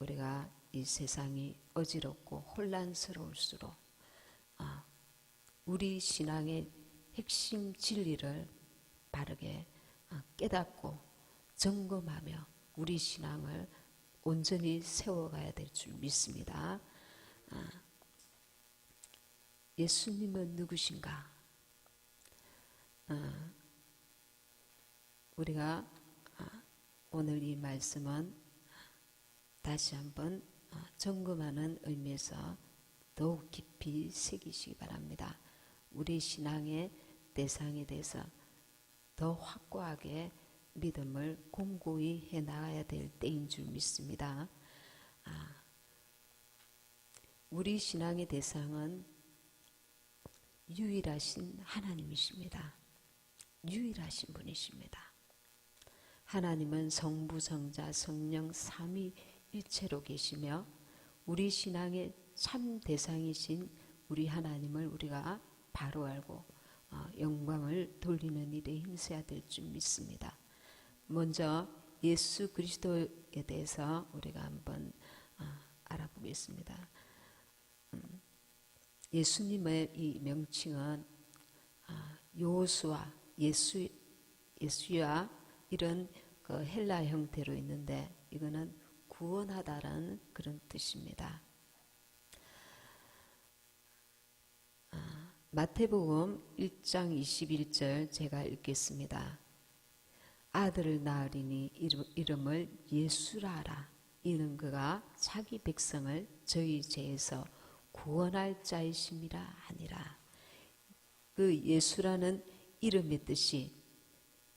우리가 이 세상이 어지럽고 혼란스러울수록 우리 신앙의 핵심 진리를 바르게 깨닫고 점검하며 우리 신앙을 온전히 세워가야 될 줄 믿습니다. 예수님은 누구신가? 우리가 오늘 이 말씀은 다시 한번 점검하는 의미에서 더욱 깊이 새기시기 바랍니다. 우리 신앙의 대상에 대해서 더 확고하게 믿음을 공고히 해나가야 될 때인 줄 믿습니다. 우리 신앙의 대상은 유일하신 하나님이십니다. 유일하신 분이십니다. 하나님은 성부, 성자, 성령 삼위일체로 계시며 우리 신앙의 참 대상이신 우리 하나님을 우리가 바로 알고 영광을 돌리는 일에 힘써야 될 줄 믿습니다. 먼저 예수 그리스도에 대해서 우리가 한번 알아보겠습니다. 예수님의 이 명칭은 요호수아, 예수야 이런 그 헬라 형태로 있는데 이거는 구원하다라는 그런 뜻입니다. 마태복음 1장 21절 제가 읽겠습니다. 아들을 낳으리니 이름을 예수라 하라. 이는 그가 자기 백성을 저희 죄에서 구원할 자이심이라 하니라. 그 예수라는 이름의 뜻이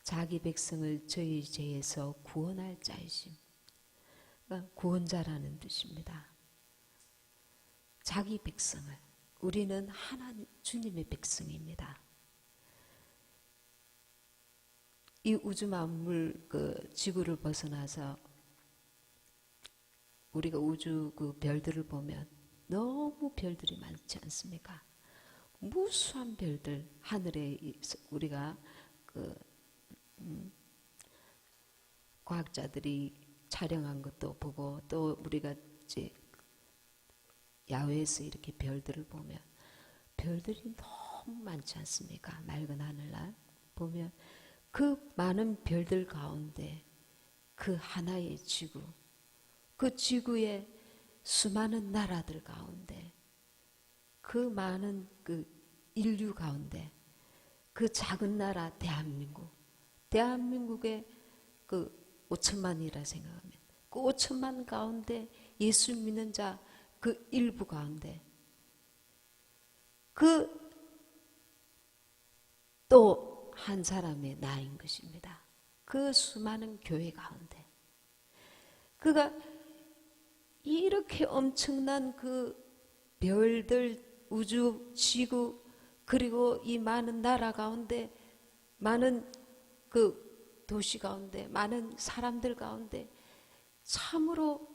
자기 백성을 저희 죄에서 구원할 자이심. 그러니까 구원자라는 뜻입니다. 자기 백성을. 우리는 하나님 주님의 백성입니다. 이 우주 만물 그 지구를 벗어나서 우리가 우주 그 별들을 보면 너무 별들이 많지 않습니까? 무수한 별들 하늘에 우리가 그 과학자들이 촬영한 것도 보고 또 우리가 이제 야외에서 이렇게 별들을 보면 별들이 너무 많지 않습니까? 맑은 하늘날 보면 그 많은 별들 가운데 그 하나의 지구, 그 지구의 수많은 나라들 가운데 그 많은 그 인류 가운데 그 작은 나라 대한민국의 그 5천만이라 생각하면 그 5천만 가운데 예수 믿는 자 그 일부 가운데 그 또 한 사람의 나인 것입니다. 그 수많은 교회 가운데 그가 이렇게 엄청난 그 별들, 우주, 지구 그리고 이 많은 나라 가운데 많은 그 도시 가운데 많은 사람들 가운데 참으로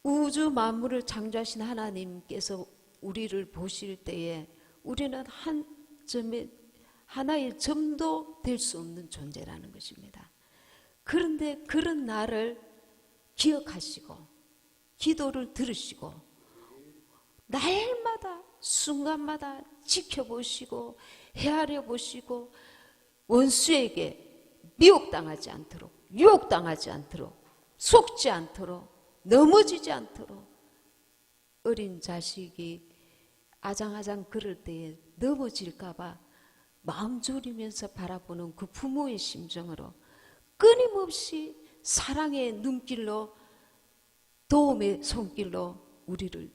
우주 만물을 창조하신 하나님께서 우리를 보실 때에 우리는 한 점에 하나의 점도 될 수 없는 존재라는 것입니다. 그런데 그런 나를 기억하시고 기도를 들으시고 날마다 순간마다 지켜보시고 헤아려 보시고 원수에게 미혹당하지 않도록 유혹당하지 않도록 속지 않도록 넘어지지 않도록 어린 자식이 아장아장 그럴 때에 넘어질까 봐 마음 졸이면서 바라보는 그 부모의 심정으로 끊임없이 사랑의 눈길로 도움의 손길로 우리를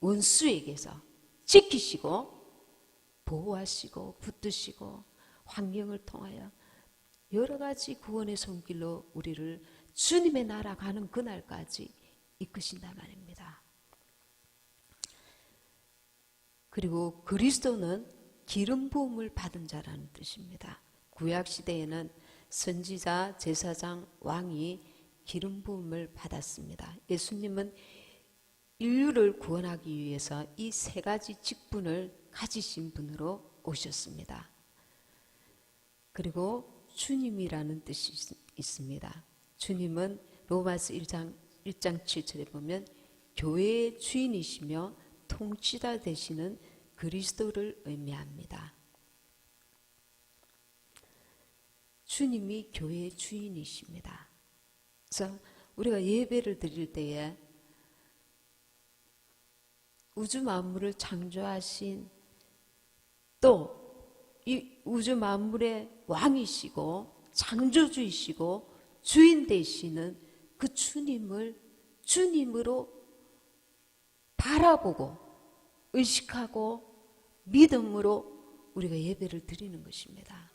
원수에게서 지키시고 보호하시고 붙드시고 환경을 통하여 여러 가지 구원의 손길로 우리를 주님의 나라 가는 그날까지 이끄신단 말입니다. 그리고 그리스도는 기름 부음을 받은 자라는 뜻입니다. 구약 시대에는 선지자, 제사장, 왕이 기름 부음을 받았습니다. 예수님은 인류를 구원하기 위해서 이 세 가지 직분을 가지신 분으로 오셨습니다. 그리고 주님이라는 뜻이 있습니다. 주님은 로마서 1장 1장 7절에 보면 교회의 주인이시며 통치자 되시는 그리스도를 의미합니다. 주님이 교회의 주인이십니다. 그래서 우리가 예배를 드릴 때에 우주 만물을 창조하신 또 이 우주 만물의 왕이시고 창조주이시고 주인 되시는 그 주님을 주님으로 바라보고 의식하고 믿음으로 우리가 예배를 드리는 것입니다.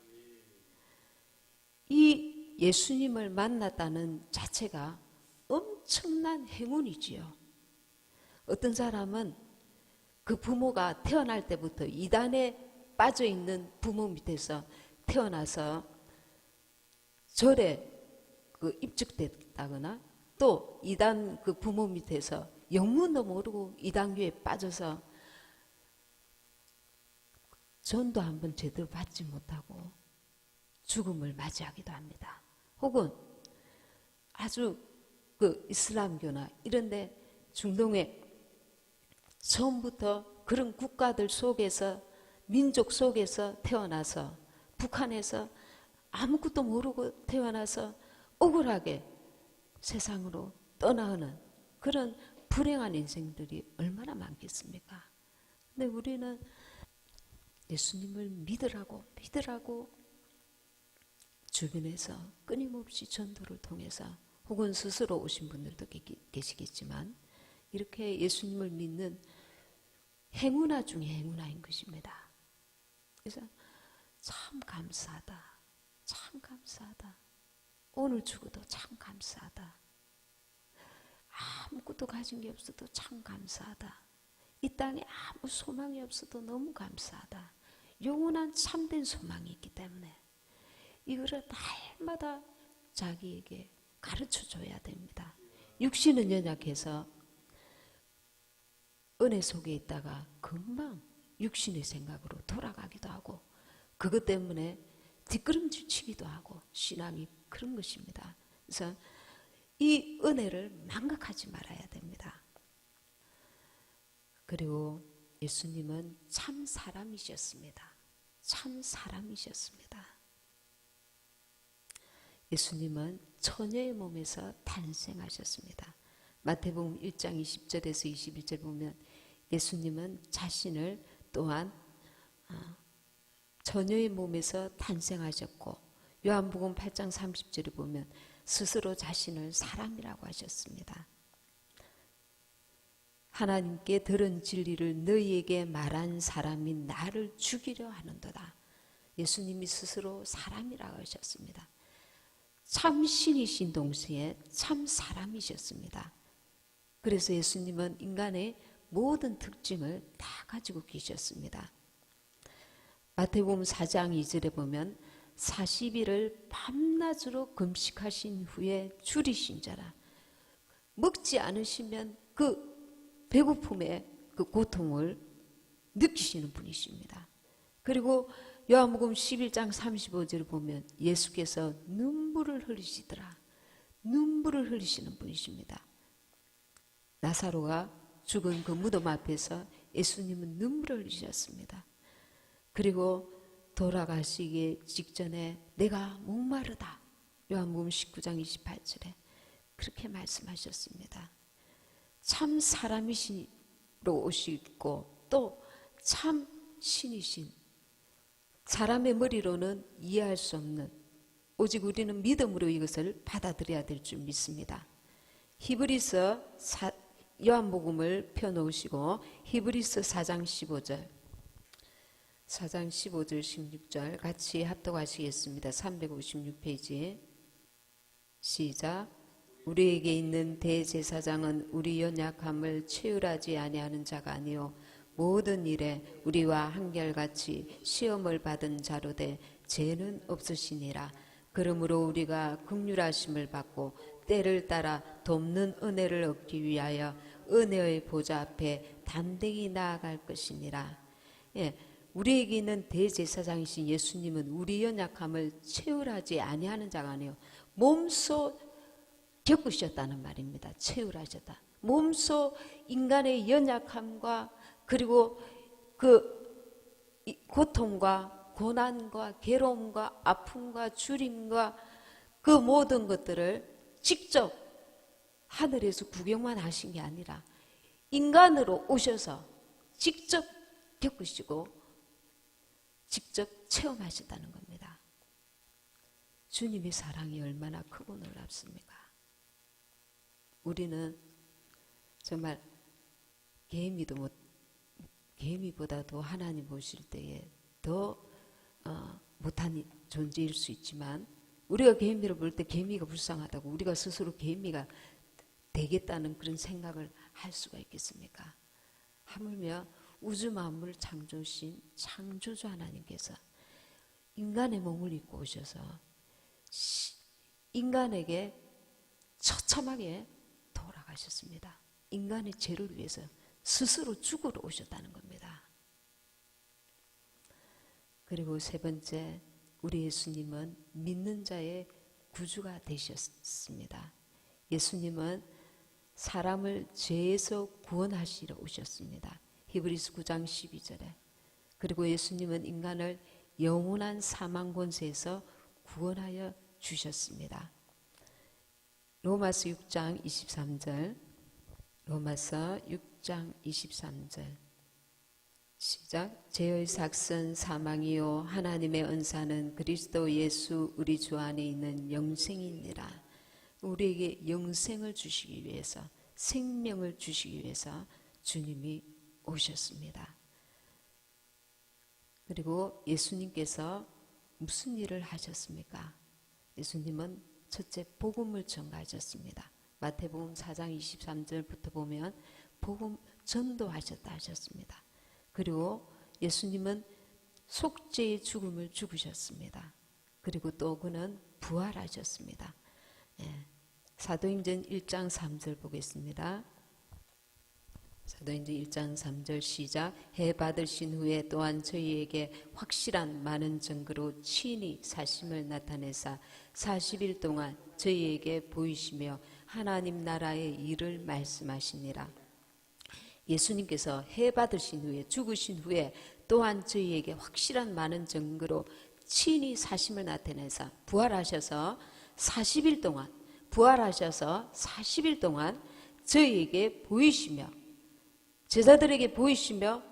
이 예수님을 만났다는 자체가 엄청난 행운이지요. 어떤 사람은 그 부모가 태어날 때부터 이단에 빠져있는 부모 밑에서 태어나서 절에 입직됐다거나 또 이단 그 부모 밑에서 영문도 모르고 이단교에 빠져서 전도 한번 제대로 받지 못하고 죽음을 맞이하기도 합니다. 혹은 아주 그 이슬람교나 이런데 중동에 처음부터 그런 국가들 속에서 민족 속에서 태어나서 북한에서 아무것도 모르고 태어나서 억울하게 세상으로 떠나가는 그런 불행한 인생들이 얼마나 많겠습니까? 근데 우리는 예수님을 믿으라고 주변에서 끊임없이 전도를 통해서 혹은 스스로 오신 분들도 계시겠지만 이렇게 예수님을 믿는 행운아 중에 행운아인 것입니다. 그래서 참 감사하다. 참 감사하다. 오늘 죽어도 참 감사하다. 아무것도 가진 게 없어도 참 감사하다. 이 땅에 아무 소망이 없어도 너무 감사하다. 영원한 참된 소망이 있기 때문에 이거를 날마다 자기에게 가르쳐 줘야 됩니다. 육신은 연약해서 은혜 속에 있다가 금방 육신의 생각으로 돌아가기도 하고 그것 때문에 뒷걸음질 치기도 하고 신앙이 그런 것입니다. 그래서 이 은혜를 망각하지 말아야 됩니다. 그리고 예수님은 참 사람이셨습니다. 참 사람이셨습니다. 예수님은 처녀의 몸에서 탄생하셨습니다. 마태복음 1장 20절에서 21절 보면 예수님은 자신을 또한 처녀의 몸에서 탄생하셨고 요한복음 8장 30절에 보면 스스로 자신을 사람이라고 하셨습니다. 하나님께 들은 진리를 너희에게 말한 사람이 나를 죽이려 하는도다. 예수님이 스스로 사람이라고 하셨습니다. 참 신이신 동시에 참 사람이셨습니다. 그래서 예수님은 인간의 모든 특징을 다 가지고 계셨습니다. 마태복음 4장 2절에 보면 40일을 밤낮으로 금식하신 후에 줄이신 자라. 먹지 않으시면 그 배고픔의 그 고통을 느끼시는 분이십니다. 그리고 요한복음 11장 35절을 보면 예수께서 눈물을 흘리시더라. 눈물을 흘리시는 분이십니다. 나사로가 죽은 그 무덤 앞에서 예수님은 눈물을 흘리셨습니다. 그리고 돌아가시기 직전에 내가 목마르다. 요한복음 19장 28절에 그렇게 말씀하셨습니다. 참 사람이시로 오시고 또 참 신이신 사람의 머리로는 이해할 수 없는 오직 우리는 믿음으로 이것을 받아들여야 될 줄 믿습니다. 히브리서 요한복음을 펴놓으시고 히브리서 4장 15절 16절 같이 합독하시겠습니다. 356페이지 시작. 우리에게 있는 대제사장은 우리 연약함을 체휼하지 아니하는 자가 아니요 모든 일에 우리와 한결같이 시험을 받은 자로 돼 죄는 없으시니라. 그러므로 우리가 긍휼하심을 받고 때를 따라 돕는 은혜를 얻기 위하여 은혜의 보좌 앞에 담대히 나아갈 것이니라. 예, 우리에게 있는 대제사장이신 예수님은 우리 연약함을 체휼하지 아니하는 자가 아니요 몸소 겪으셨다는 말입니다. 채울하셨다. 몸소 인간의 연약함과 그리고 그 고통과 고난과 괴로움과 아픔과 주림과 그 모든 것들을 직접 하늘에서 구경만 하신 게 아니라 인간으로 오셔서 직접 겪으시고 직접 체험하셨다는 겁니다. 주님의 사랑이 얼마나 크고 놀랍습니까? 우리는 정말 개미보다도 하나님 보실 때에 더 못한 존재일 수 있지만, 우리가 개미를 볼 때 개미가 불쌍하다고 우리가 스스로 개미가 되겠다는 그런 생각을 할 수가 있겠습니까? 하물며 우주 만물을 창조신 창조주 하나님께서 인간의 몸을 입고 오셔서 인간에게 처참하게 돌아가셨습니다. 인간의 죄를 위해서 스스로 죽으러 오셨다는 겁니다. 그리고 세 번째, 우리 예수님은 믿는 자의 구주가 되셨습니다. 예수님은 사람을 죄에서 구원하시러 오셨습니다. 히브리서 9장 12절에. 그리고 예수님은 인간을 영원한 사망 권세에서 구원하여 주셨습니다. 로마서 6장 23절. 로마서 6장 23절. 시작. 죄의 삭선 사망이요 하나님의 은사는 그리스도 예수 우리 주 안에 있는 영생이니라. 우리에게 영생을 주시기 위해서, 생명을 주시기 위해서 주님이 오셨습니다. 그리고 예수님께서 무슨 일을 하셨습니까? 예수님은 첫째 복음을 전가하셨습니다. 마태복음 4장 23절부터 보면 복음 전도하셨다 하셨습니다. 그리고 예수님은 속죄의 죽음을 죽으셨습니다. 그리고 또 그는 부활하셨습니다. 사도행전 1장 3절 보겠습니다. 사도행전 1장 3절 시작. 해 받으신 후에 또한 저희에게 확실한 많은 증거로 친히 사심을 나타내사 40일 동안 저희에게 보이시며 하나님 나라의 일을 말씀하시니라. 예수님께서 해 받으신 후에, 죽으신 후에 또한 저희에게 확실한 많은 증거로 친히 사심을 나타내사 부활하셔서 40일 동안 저희에게 보이시며, 제자들에게 보이시며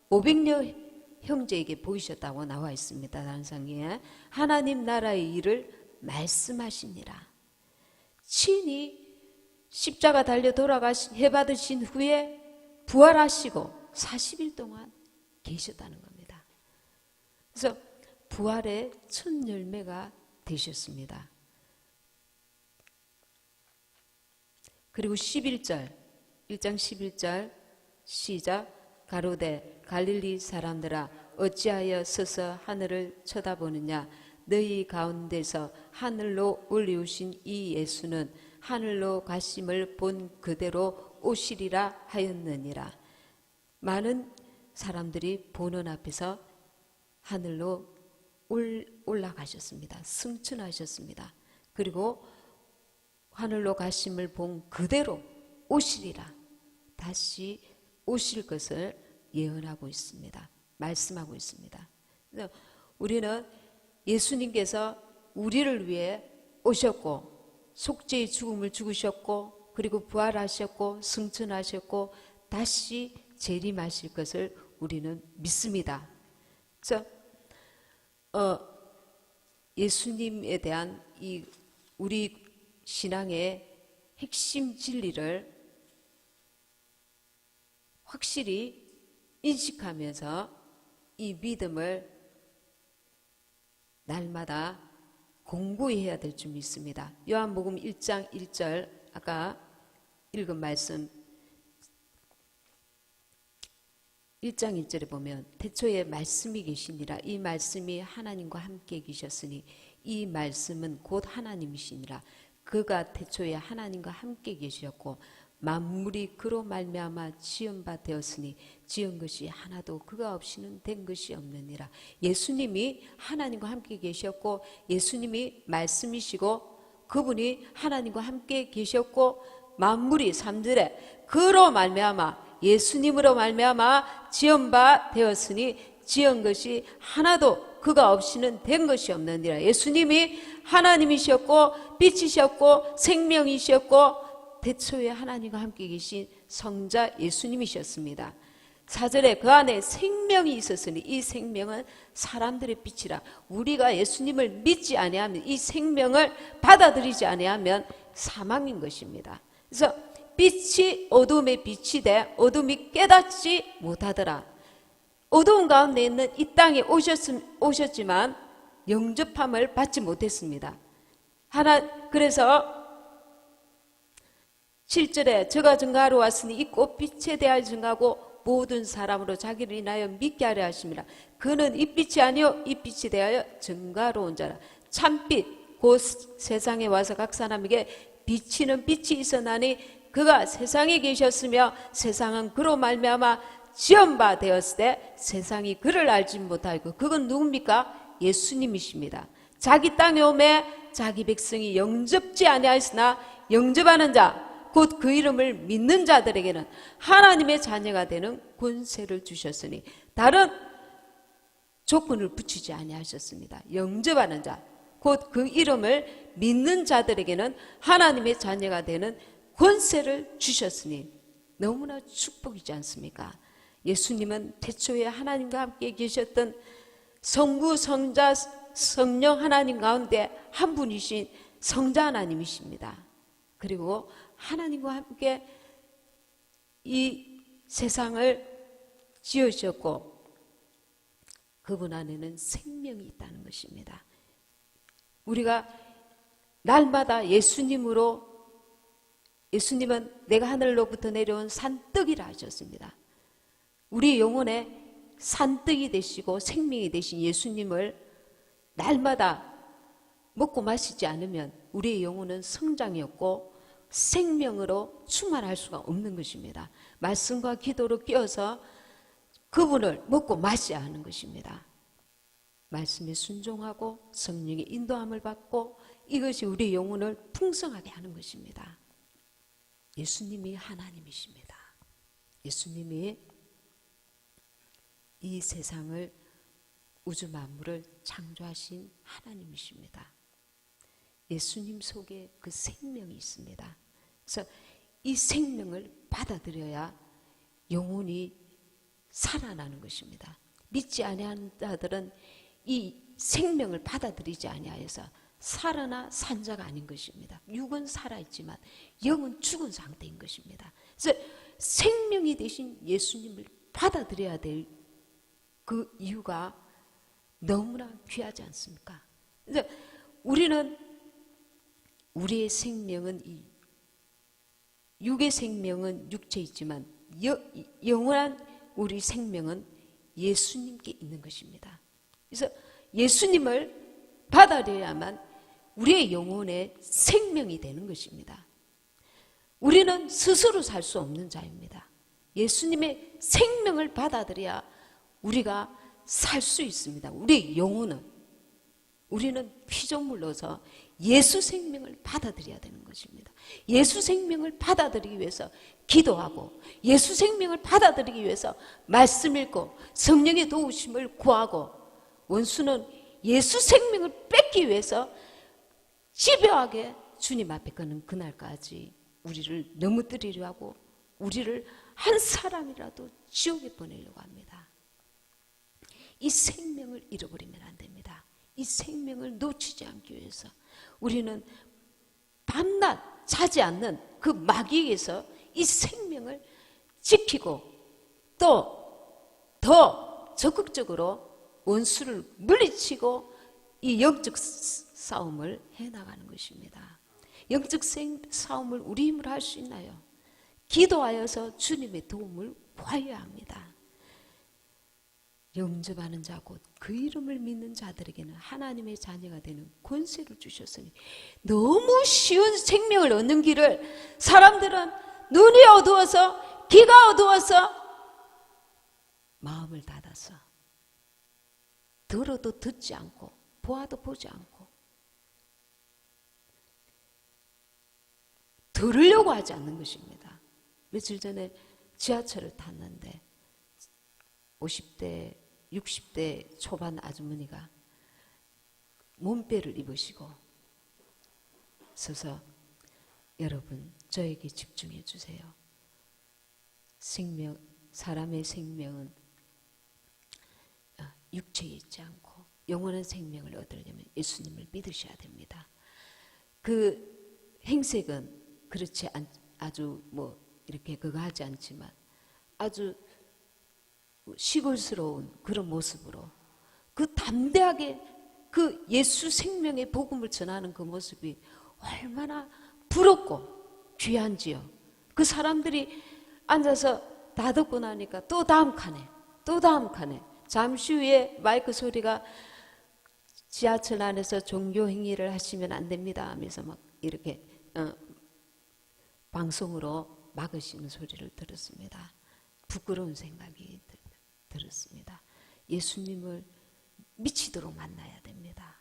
500여 형제에게 보이셨다고 나와 있습니다. 단상에 하나님 나라의 일을 말씀하시니라. 친히 십자가 달려 해 받으신 후에 부활하시고 40일 동안 계셨다는 겁니다. 그래서 부활의 첫 열매가 되셨습니다. 그리고 11절, 1장 11절 시작. 가로되 갈릴리 사람들아 어찌하여 서서 하늘을 쳐다보느냐. 너희 가운데서 하늘로 올리우신 이 예수는 하늘로 가심을 본 그대로 오시리라 하였느니라. 많은 사람들이 보는 앞에서 하늘로 올라가셨습니다. 승천하셨습니다. 그리고 하늘로 가심을 본 그대로 오시리라. 다시 오실 것을 예언하고 있습니다. 말씀하고 있습니다. 그래서 우리는 예수님께서 우리를 위해 오셨고 속죄의 죽음을 죽으셨고 그리고 부활하셨고 승천하셨고 다시 재림하실 것을 우리는 믿습니다. 그래서 예수님에 대한 이 우리 신앙의 핵심 진리를 확실히 인식하면서 이 믿음을 날마다 공부해야 될 줄 믿습니다. 요한복음 1장 1절 아까 읽은 말씀 1장 1절에 보면 태초에 말씀이 계시니라. 이 말씀이 하나님과 함께 계셨으니 이 말씀은 곧 하나님이시니라. 그가 태초에 하나님과 함께 계셨고 만물이 그로 말미암아 지은 바 되었으니 지은 것이 하나도 그가 없이는 된 것이 없느니라. 예수님이 하나님과 함께 계셨고 예수님이 말씀이시고 그분이 하나님과 함께 계셨고 만물이 3절에 그로 말미암아 예수님으로 말미암아 지은 바 되었으니 지은 것이 하나도 그가 없이는 된 것이 없느니라. 예수님이 하나님이셨고 빛이셨고 생명이셨고 태초에 하나님과 함께 계신 성자 예수님이셨습니다. 4절에 그 안에 생명이 있었으니 이 생명은 사람들의 빛이라. 우리가 예수님을 믿지 아니하면, 이 생명을 받아들이지 아니하면 사망인 것입니다. 그래서 빛이 어둠의 빛이 돼 어둠이 깨닫지 못하더라. 어두운 가운데 있는 이 땅에 오셨지만 영접함을 받지 못했습니다. 그래서 7절에 저가 증거하러 왔으니 이 꽃빛에 대하여 증거하고 모든 사람으로 자기를 인하여 믿게 하려 하심이라. 그는 이 빛이 아니요 이 빛이 대하여 증거하러 온 자라. 참빛 곧 세상에 와서 각 사람에게 비치는 빛이 있었나니 그가 세상에 계셨으며 세상은 그로 말미암아 지은 바 되었을 때 세상이 그를 알지 못하고. 그건 누굽니까? 예수님이십니다. 자기 땅에 오매 자기 백성이 영접지 아니하였으나 영접하는 자 곧 그 이름을 믿는 자들에게는 하나님의 자녀가 되는 권세를 주셨으니 다른 조건을 붙이지 아니하셨습니다. 영접하는 자 곧 그 이름을 믿는 자들에게는 하나님의 자녀가 되는 권세를 주셨으니 너무나 축복이지 않습니까? 예수님은 태초에 하나님과 함께 계셨던 성부, 성자, 성령 하나님 가운데 한 분이신 성자 하나님이십니다. 그리고 하나님과 함께 이 세상을 지으셨고 그분 안에는 생명이 있다는 것입니다. 우리가 날마다 예수님은 내가 하늘로부터 내려온 산떡이라 하셨습니다. 우리 영혼에 산떡이 되시고 생명이 되신 예수님을 날마다 먹고 마시지 않으면 우리의 영혼은 성장이 없고 생명으로 충만할 수가 없는 것입니다. 말씀과 기도로 끼어서 그분을 먹고 마셔야 하는 것입니다. 말씀에 순종하고 성령의 인도함을 받고 이것이 우리 영혼을 풍성하게 하는 것입니다. 예수님이 하나님이십니다. 예수님이 이 세상을 우주 만물을 창조하신 하나님이십니다. 예수님 속에 그 생명이 있습니다. 그래서 이 생명을 받아들여야 영혼이 살아나는 것입니다. 믿지 아니하는 자들은 이 생명을 받아들이지 아니하여서 살아나 산 자가 아닌 것입니다. 육은 살아있지만 영은 죽은 상태인 것입니다. 그래서 생명이 되신 예수님을 받아들여야 될 그 이유가 너무나 귀하지 않습니까? 그래서 우리의 생명은 육의 생명은 육체에 있지만 영원한 우리 생명은 예수님께 있는 것입니다. 그래서 예수님을 받아들여야만 우리의 영혼의 생명이 되는 것입니다. 우리는 스스로 살 수 없는 자입니다. 예수님의 생명을 받아들여야 우리가 살 수 있습니다. 우리의 영혼은. 우리는 피조물로서 예수 생명을 받아들여야 되는 것입니다. 예수 생명을 받아들이기 위해서 기도하고 예수 생명을 받아들이기 위해서 말씀 읽고 성령의 도우심을 구하고 원수는 예수 생명을 뺏기 위해서 집요하게 주님 앞에 가는 그날까지 우리를 넘어뜨리려 하고 우리를 한 사람이라도 지옥에 보내려고 합니다. 이 생명을 잃어버리면 안 됩니다. 이 생명을 놓치지 않기 위해서 우리는 밤낮 자지 않는 그 마귀에게서 이 생명을 지키고 또 더 적극적으로 원수를 물리치고 이 영적 싸움을 해나가는 것입니다. 영적 싸움을 우리 힘으로 할 수 있나요? 기도하여서 주님의 도움을 구해야 합니다. 영접하는 자 곧 그 이름을 믿는 자들에게는 하나님의 자녀가 되는 권세를 주셨으니 너무 쉬운 생명을 얻는 길을 사람들은 눈이 어두워서 귀가 어두워서 마음을 닫아서 들어도 듣지 않고 보아도 보지 않고 들으려고 하지 않는 것입니다. 며칠 전에 지하철을 탔는데 50대, 60대 초반 아주머니가 몸빼를 입으시고 서서 여러분 저에게 집중해 주세요. 사람의 생명은 육체에 있지 않고 영원한 생명을 얻으려면 예수님을 믿으셔야 됩니다. 그 행색은 그렇지 아주 뭐 이렇게 그거 하지 않지만 아주 시골스러운 그런 모습으로 그 담대하게 그 예수 생명의 복음을 전하는 그 모습이 얼마나 부럽고 귀한지요. 그 사람들이 앉아서 다 듣고 나니까 또 다음 칸에 잠시 후에 마이크 소리가 지하철 안에서 종교 행위를 하시면 안 됩니다 하면서 막 이렇게 방송으로 막으시는 소리를 들었습니다. 부끄러운 생각이 들었습니다. 예수님을 미치도록 만나야 됩니다.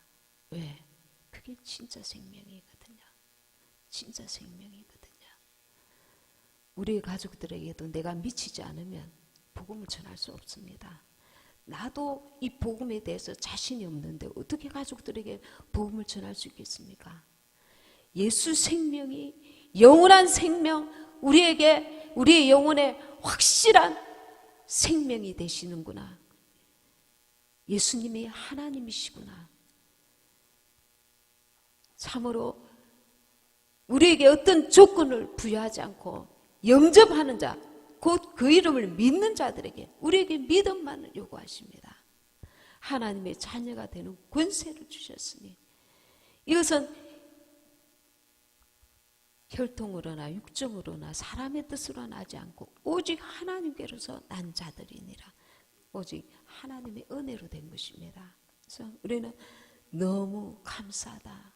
왜? 그게 진짜 생명이거든요. 진짜 생명이거든요. 우리 가족들에게도 내가 미치지 않으면 복음을 전할 수 없습니다. 나도 이 복음에 대해서 자신이 없는데 어떻게 가족들에게 복음을 전할 수 있겠습니까? 예수 생명이 영원한 생명, 우리의 영혼에 확실한 생명이 되시는구나. 예수님이 하나님이시구나. 참으로 우리에게 어떤 조건을 부여하지 않고 영접하는 자, 곧 그 이름을 믿는 자들에게 우리에게 믿음만을 요구하십니다. 하나님의 자녀가 되는 권세를 주셨으니 이것은 혈통으로나 육정으로나 사람의 뜻으로 나지 않고 오직 하나님께로서 난 자들이니라. 오직 하나님의 은혜로 된 것입니다. 그래서 우리는 너무 감사하다.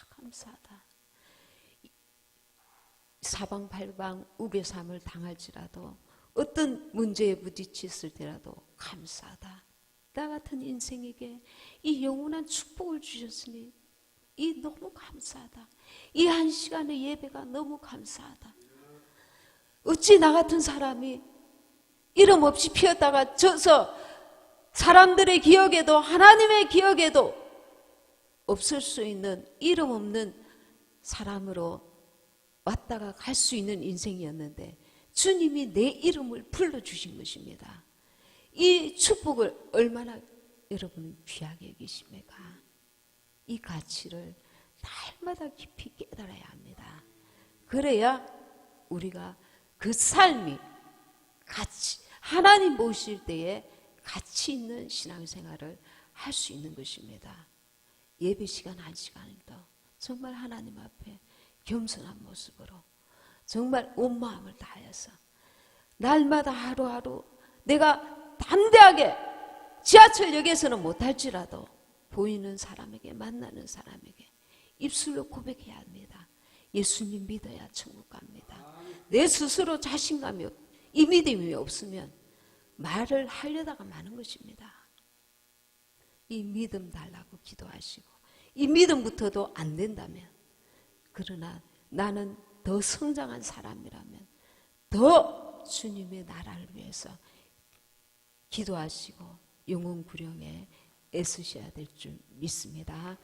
감사하다. 사방팔방 우겨삼을 당할지라도 어떤 문제에 부딪혔을 때라도 감사하다. 나 같은 인생에게 이 영원한 축복을 주셨으니 이 너무 감사하다. 이 한 시간의 예배가 너무 감사하다. 어찌 나 같은 사람이 이름 없이 피었다가 져서 사람들의 기억에도 하나님의 기억에도 없을 수 있는 이름 없는 사람으로 왔다가 갈 수 있는 인생이었는데 주님이 내 이름을 불러주신 것입니다. 이 축복을 얼마나 여러분은 귀하게 여기십니까? 이 가치를 날마다 깊이 깨달아야 합니다. 그래야 우리가 그 삶이 가치, 하나님 모실 때에 가치 있는 신앙생활을 할 수 있는 것입니다. 예배 시간 한 시간도 정말 하나님 앞에 겸손한 모습으로 정말 온 마음을 다해서 날마다 하루하루 내가 담대하게 지하철역에서는 못할지라도 보이는 사람에게 만나는 사람에게 입술로 고백해야 합니다. 예수님 믿어야 천국 갑니다. 내 스스로 자신감이 이 믿음이 없으면 말을 하려다가 마는 것입니다. 이 믿음 달라고 기도하시고 이 믿음부터도 안 된다면 그러나 나는 더 성장한 사람이라면 더 주님의 나라를 위해서 기도하시고 영혼 구령에 애쓰셔야 될 줄 믿습니다.